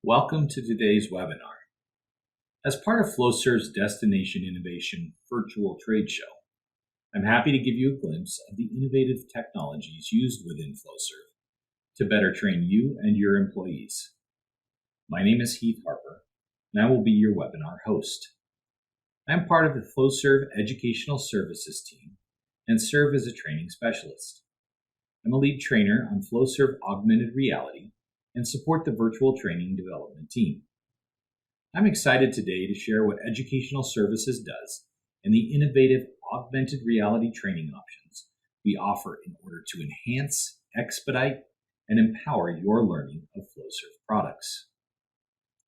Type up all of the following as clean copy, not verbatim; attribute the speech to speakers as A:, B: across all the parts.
A: Welcome to today's webinar. As part of Flowserve's Destination Innovation virtual trade show, I'm happy to give you a glimpse of the innovative technologies used within Flowserve to better train you and your employees. My name is Heath Harper, and I will be your webinar host. I'm part of the Flowserve Educational Services team and serve as a training specialist. I'm a lead trainer on Flowserve Augmented Reality and support the virtual training development team. I'm excited today to share what Educational Services does and the innovative augmented reality training options we offer in order to enhance, expedite, and empower your learning of Flowserve products.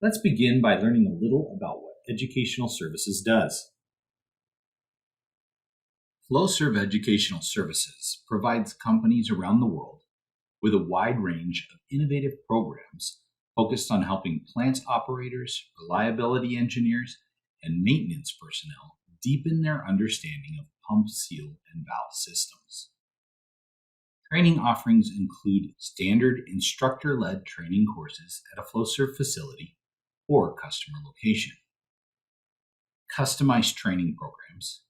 A: Let's begin by learning a little about what Educational Services does. Flowserve Educational Services provides companies around the world with a wide range of innovative programs focused on helping plant operators, reliability engineers, and maintenance personnel deepen their understanding of pump, seal, and valve systems. Training offerings include standard instructor-led training courses at a Flowserve facility or customer location, customized training programs,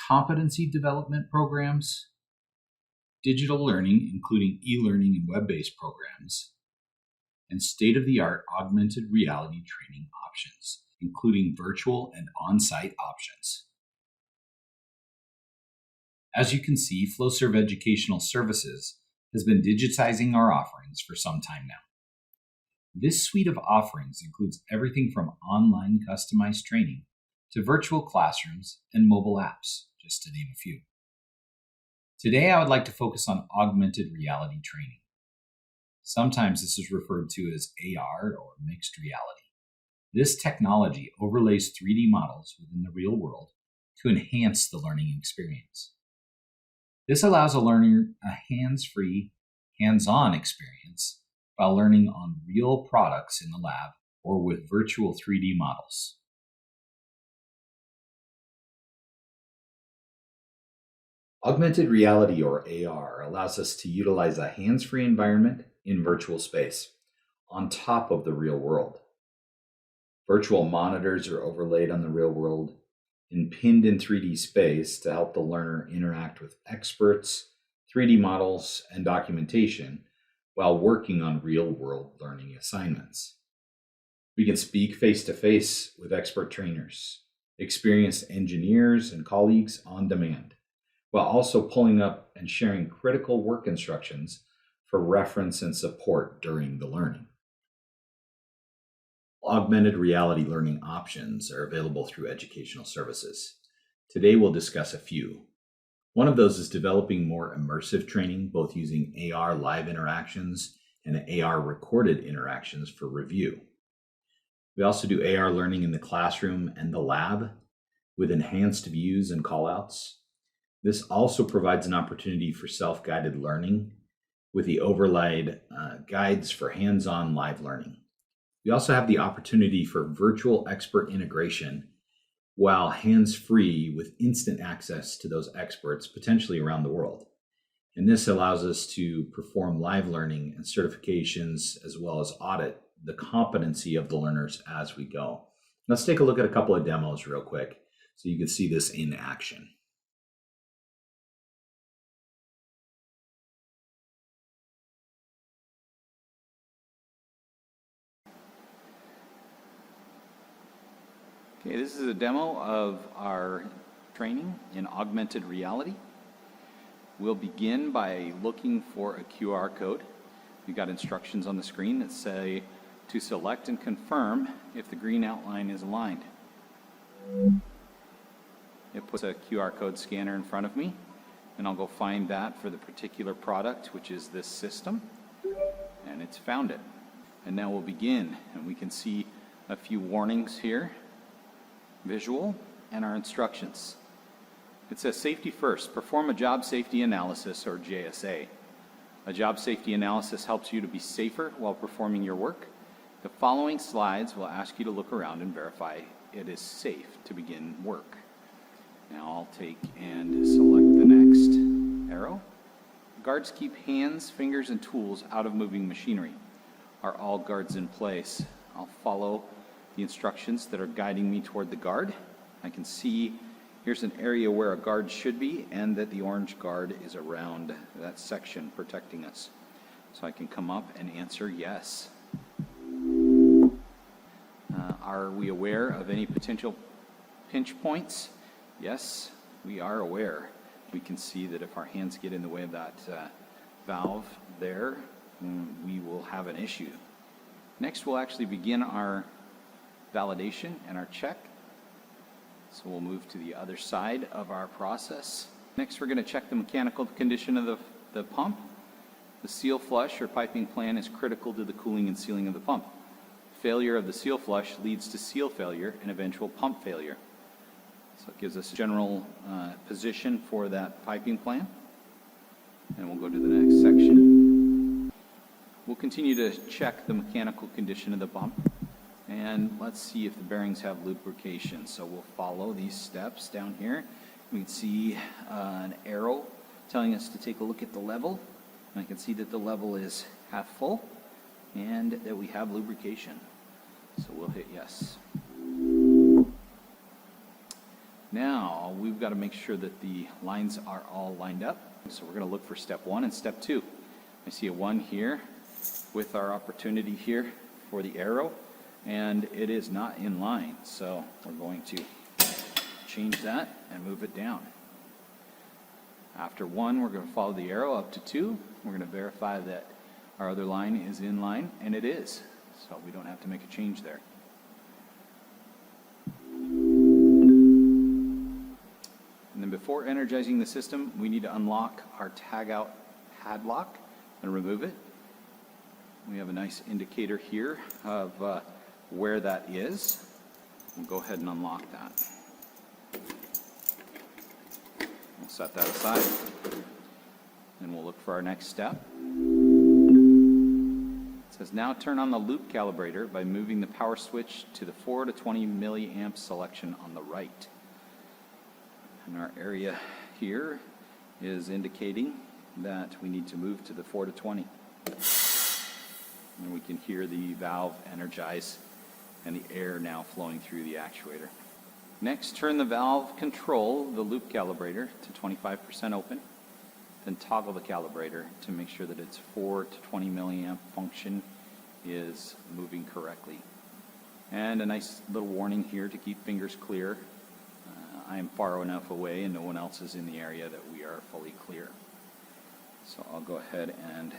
A: competency development programs, digital learning, including e-learning and web-based programs, and state-of-the-art augmented reality training options, including virtual and on-site options. As you can see, Flowserve Educational Services has been digitizing our offerings for some time now. This suite of offerings includes everything from online customized training to virtual classrooms and mobile apps, just to name a few. Today, I would like to focus on augmented reality training. Sometimes this is referred to as AR or mixed reality. This technology overlays 3D models within the real world to enhance the learning experience. This allows a learner a hands-free, hands-on experience while learning on real products in the lab or with virtual 3D models. Augmented reality, or AR, allows us to utilize a hands-free environment in virtual space on top of the real world. Virtual monitors are overlaid on the real world and pinned in 3D space to help the learner interact with experts, 3D models, and documentation while working on real-world learning assignments. We can speak face-to-face with expert trainers, experienced engineers, and colleagues on demand, while also pulling up and sharing critical work instructions for reference and support during the learning. Augmented reality learning options are available through Educational Services. Today we'll discuss a few. One of those is developing more immersive training, both using AR live interactions and AR recorded interactions for review. We also do AR learning in the classroom and the lab with enhanced views and callouts. This also provides an opportunity for self-guided learning with the overlaid guides for hands-on live learning. We also have the opportunity for virtual expert integration while hands-free with instant access to those experts potentially around the world. And this allows us to perform live learning and certifications as well as audit the competency of the learners as we go. Let's take a look at a couple of demos real quick so you can see this in action.
B: Okay, this is a demo of our training in augmented reality. We'll begin by looking for a QR code. We've got instructions on the screen that say to select and confirm if the green outline is aligned. It puts a QR code scanner in front of me, and I'll go find that for the particular product, which is this system, and it's found it. And now we'll begin, and we can see a few warnings here. Visual, and our instructions. It says safety first. Perform a job safety analysis, or JSA. A job safety analysis helps you to be safer while performing your work. The following slides will ask you to look around and verify it is safe to begin work. Now I'll take and select the next arrow. Guards keep hands, fingers, and tools out of moving machinery. are all guards in place. I'll follow the instructions that are guiding me toward the guard. I can see here's an area where a guard should be, and that the orange guard is around that section protecting us. So I can come up and answer yes. Are we aware of any potential pinch points? Yes, we are aware. We can see that if our hands get in the way of that valve there, we will have an issue. Next, we'll actually begin our validation and our check. So we'll move to the other side of our process. Next, we're going to check the mechanical condition of the pump. The seal flush or piping plan is critical to the cooling and sealing of the pump. Failure of the seal flush leads to seal failure and eventual pump failure. So it gives us a general position for that piping plan. And we'll go to the next section. We'll continue to check the mechanical condition of the pump. And let's see if the bearings have lubrication. So we'll follow these steps down here. We can see an arrow telling us to take a look at the level. And I can see that the level is half full and that we have lubrication. So we'll hit yes. Now we've got to make sure that the lines are all lined up. So we're going to look for step 1 and step 2. I see a 1 here with our opportunity here for the arrow, and it is not in line. So we're going to change that and move it down. After 1, we're going to follow the arrow up to 2. We're going to verify that our other line is in line, and it is. So we don't have to make a change there. And then before energizing the system, we need to unlock our tag-out padlock and remove it. We have a nice indicator here of where that is. We'll go ahead and unlock that. We'll set that aside. And we'll look for our next step. It says now turn on the loop calibrator by moving the power switch to the 4 to 20 milliamp selection on the right. And our area here is indicating that we need to move to the 4 to 20. And we can hear the valve energize and the air now flowing through the actuator. Next, turn the valve control, the loop calibrator, to 25% open. Then toggle the calibrator to make sure that its 4 to 20 milliamp function is moving correctly. And a nice little warning here to keep fingers clear. I am far enough away and no one else is in the area that we are fully clear. So I'll go ahead and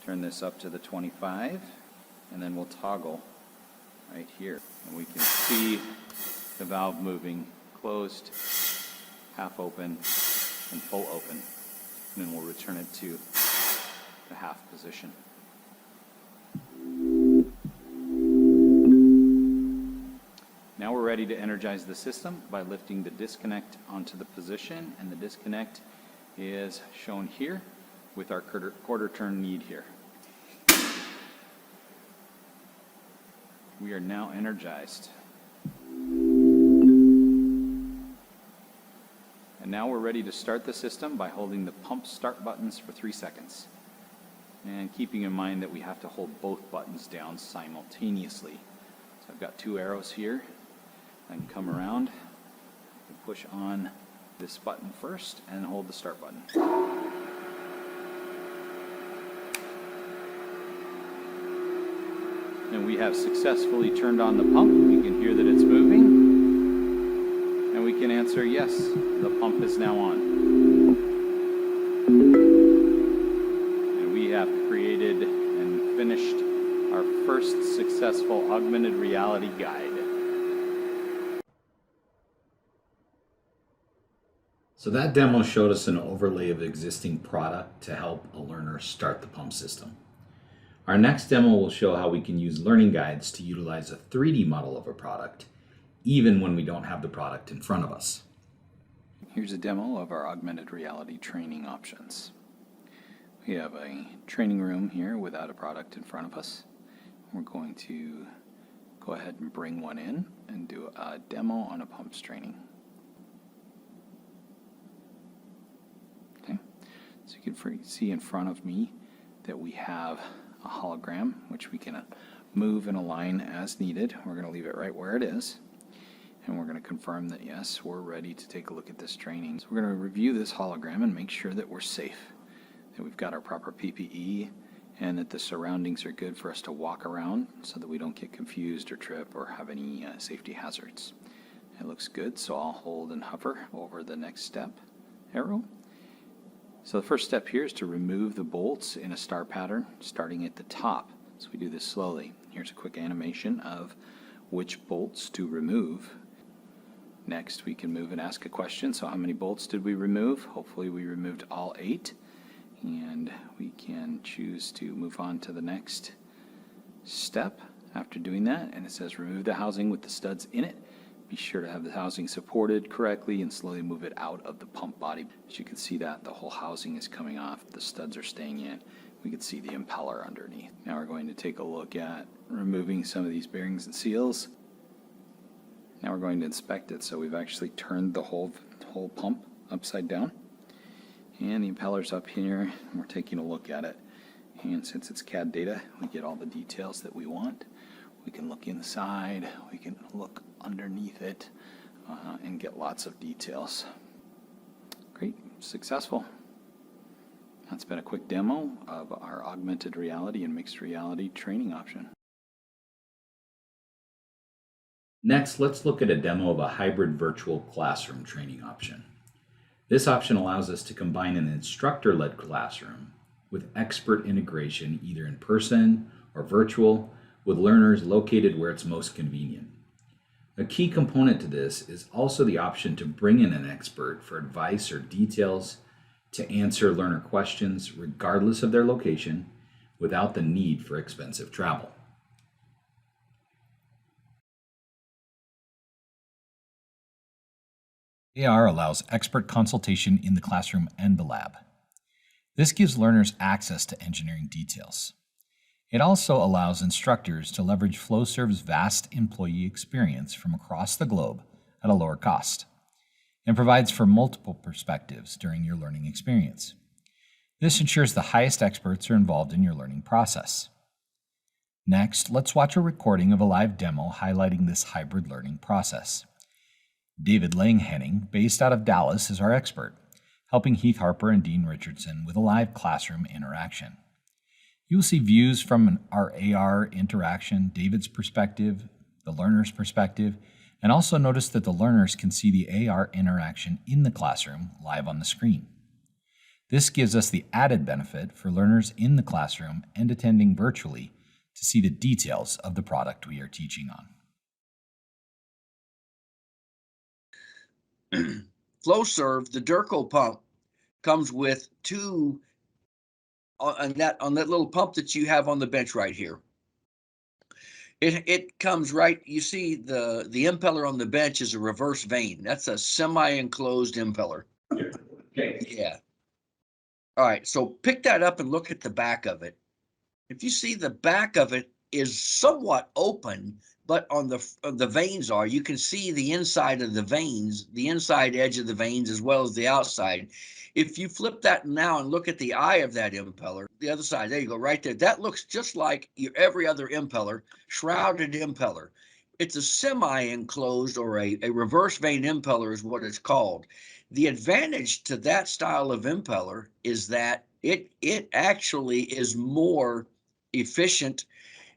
B: turn this up to the 25, and then we'll toggle right here. And we can see the valve moving closed, half open, and full open. And then we'll return it to the half position. Now we're ready to energize the system by lifting the disconnect onto the position, and the disconnect is shown here with our quarter turn lead here. We are now energized. And now we're ready to start the system by holding the pump start buttons for 3 seconds. And keeping in mind that we have to hold both buttons down simultaneously. So I've got 2 arrows here. I can come around and push on this button first and hold the start button. And we have successfully turned on the pump. We can hear that it's moving. And we can answer yes, the pump is now on. And we have created and finished our first successful augmented reality guide.
A: So that demo showed us an overlay of existing product to help a learner start the pump system. Our next demo will show how we can use learning guides to utilize a 3D model of a product, even when we don't have the product in front of us.
B: Here's a demo of our augmented reality training options. We have a training room here without a product in front of us. We're going to go ahead and bring one in and do a demo on a pumps training. Okay, so you can see in front of me that we have a hologram, which we can move and align as needed. We're going to leave it right where it is. And we're going to confirm that, yes, we're ready to take a look at this training. So we're going to review this hologram and make sure that we're safe, that we've got our proper PPE, and that the surroundings are good for us to walk around so that we don't get confused or trip or have any safety hazards. It looks good, so I'll hold and hover over the next step arrow. So the first step here is to remove the bolts in a star pattern, starting at the top. So we do this slowly. Here's a quick animation of which bolts to remove. Next, we can move and ask a question. So how many bolts did we remove? Hopefully we removed all 8. And we can choose to move on to the next step after doing that. And it says remove the housing with the studs in it. Be sure to have the housing supported correctly and slowly move it out of the pump body. As you can see that the whole housing is coming off. The studs are staying in. We can see the impeller underneath. Now we're going to take a look at removing some of these bearings and seals. Now we're going to inspect it. So we've actually turned the whole pump upside down. And the impeller's up here, and we're taking a look at it. And since it's CAD data, we get all the details that we want. We can look inside, we can look underneath it, and get lots of details. Great, successful. That's been a quick demo of our augmented reality and mixed reality training option.
A: Next, let's look at a demo of a hybrid virtual classroom training option. This option allows us to combine an instructor-led classroom with expert integration, either in person or virtual, with learners located where it's most convenient. A key component to this is also the option to bring in an expert for advice or details to answer learner questions regardless of their location without the need for expensive travel. AR allows expert consultation in the classroom and the lab. This gives learners access to engineering details. It also allows instructors to leverage Flowserve's vast employee experience from across the globe at a lower cost, and provides for multiple perspectives during your learning experience. This ensures the highest experts are involved in your learning process. Next, let's watch a recording of a live demo highlighting this hybrid learning process. David Langhenning, based out of Dallas, is our expert, helping Heath Harper and Dean Richardson with a live classroom interaction. You will see views from our AR interaction, David's perspective, the learner's perspective, and also notice that the learners can see the AR interaction in the classroom live on the screen. This gives us the added benefit for learners in the classroom and attending virtually to see the details of the product we are teaching
C: on. Flowserve, the Durco pump, comes with 2 on that little pump that you have on the bench right here. It comes right, you see the impeller on the bench is a reverse vane. That's a semi-enclosed impeller.
A: Okay.
C: Yeah. All right, so pick that up and look at the back of it. If you see, the back of it is somewhat open, but on the vanes are, you can see the inside of the vanes, the inside edge of the vanes as well as the outside. If you flip that now and look at the eye of that impeller, the other side, there you go, right there. That looks just like every other impeller, shrouded impeller. It's a semi-enclosed or a reverse vane impeller is what it's called. The advantage to that style of impeller is that it actually is more efficient.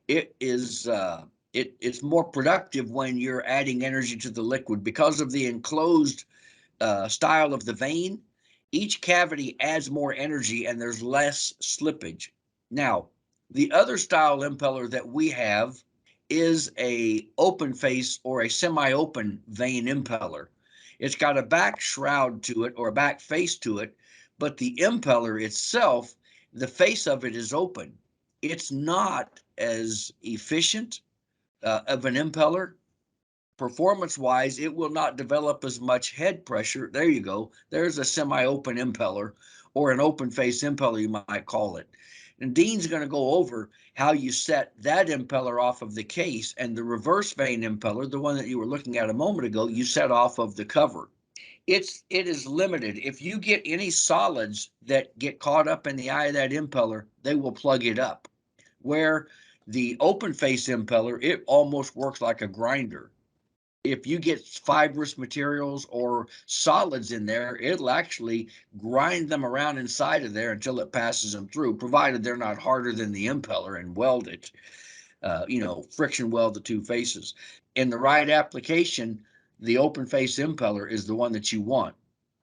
C: It's more productive when you're adding energy to the liquid because of the enclosed style of the vane. Each cavity adds more energy and there's less slippage. Now, the other style impeller that we have is a open face or a semi-open vane impeller. It's got a back shroud to it or a back face to it, but the impeller itself, the face of it is open. It's not as efficient of an impeller. Performance-wise, it will not develop as much head pressure. There you go. There's a semi-open impeller or an open face impeller, you might call it. And Dean's going to go over how you set that impeller off of the case, and the reverse vane impeller, the one that you were looking at a moment ago, you set off of the cover. It is limited. If you get any solids that get caught up in the eye of that impeller, they will plug it up. where the open face impeller, it almost works like a grinder. If you get fibrous materials or solids in there, it'll actually grind them around inside of there until it passes them through, provided they're not harder than the impeller and weld it. Friction weld the two faces. In the right application, the open face impeller is the one that you want.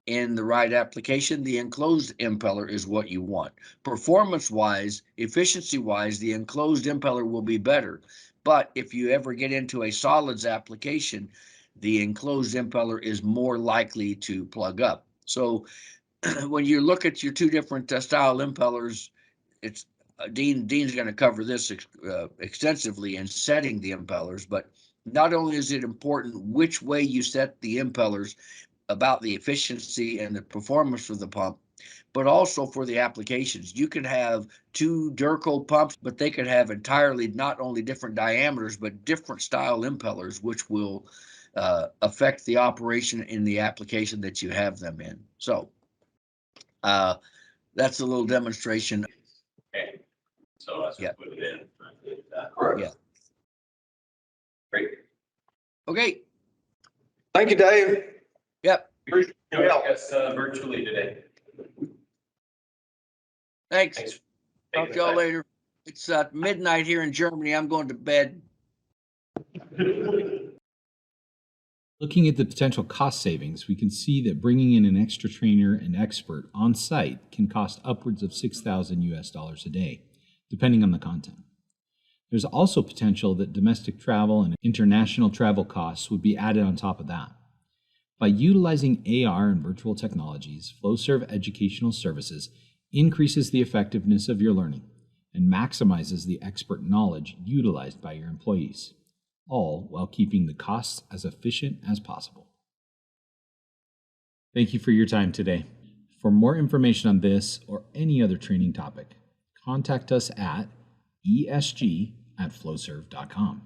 C: In the right application, the enclosed impeller is what you want. Performance-wise, efficiency-wise, the enclosed impeller will be better. But if you ever get into a solids application, the enclosed impeller is more likely to plug up. So when you look at your two different style impellers, it's Dean's going to cover this extensively in setting the impellers, but not only is it important which way you set the impellers about the efficiency and the performance of the pump, but also for the applications. You can have two Durco pumps, but they could have entirely not only different diameters, but different style impellers, which will affect the operation in the application that you have them in. So that's a little demonstration.
A: Okay. So as we put it in,
C: Yeah.
A: Great.
C: Okay.
D: Thank you, Dave.
C: Yep.
A: Appreciate you helping us virtually today.
C: Thanks.
A: Thanks.
C: Talk to y'all later. It's midnight here in Germany. I'm going to bed.
E: Looking at the potential cost savings, we can see that bringing in an extra trainer and expert on site can cost upwards of $6,000 a day, depending on the content. There's also potential that domestic travel and international travel costs would be added on top of that. By utilizing AR and virtual technologies, Flowserve Educational Services increases the effectiveness of your learning and maximizes the expert knowledge utilized by your employees, all while keeping the costs as efficient as possible. Thank you for your time today. For more information on this or any other training topic, contact us at esg@flowserve.com.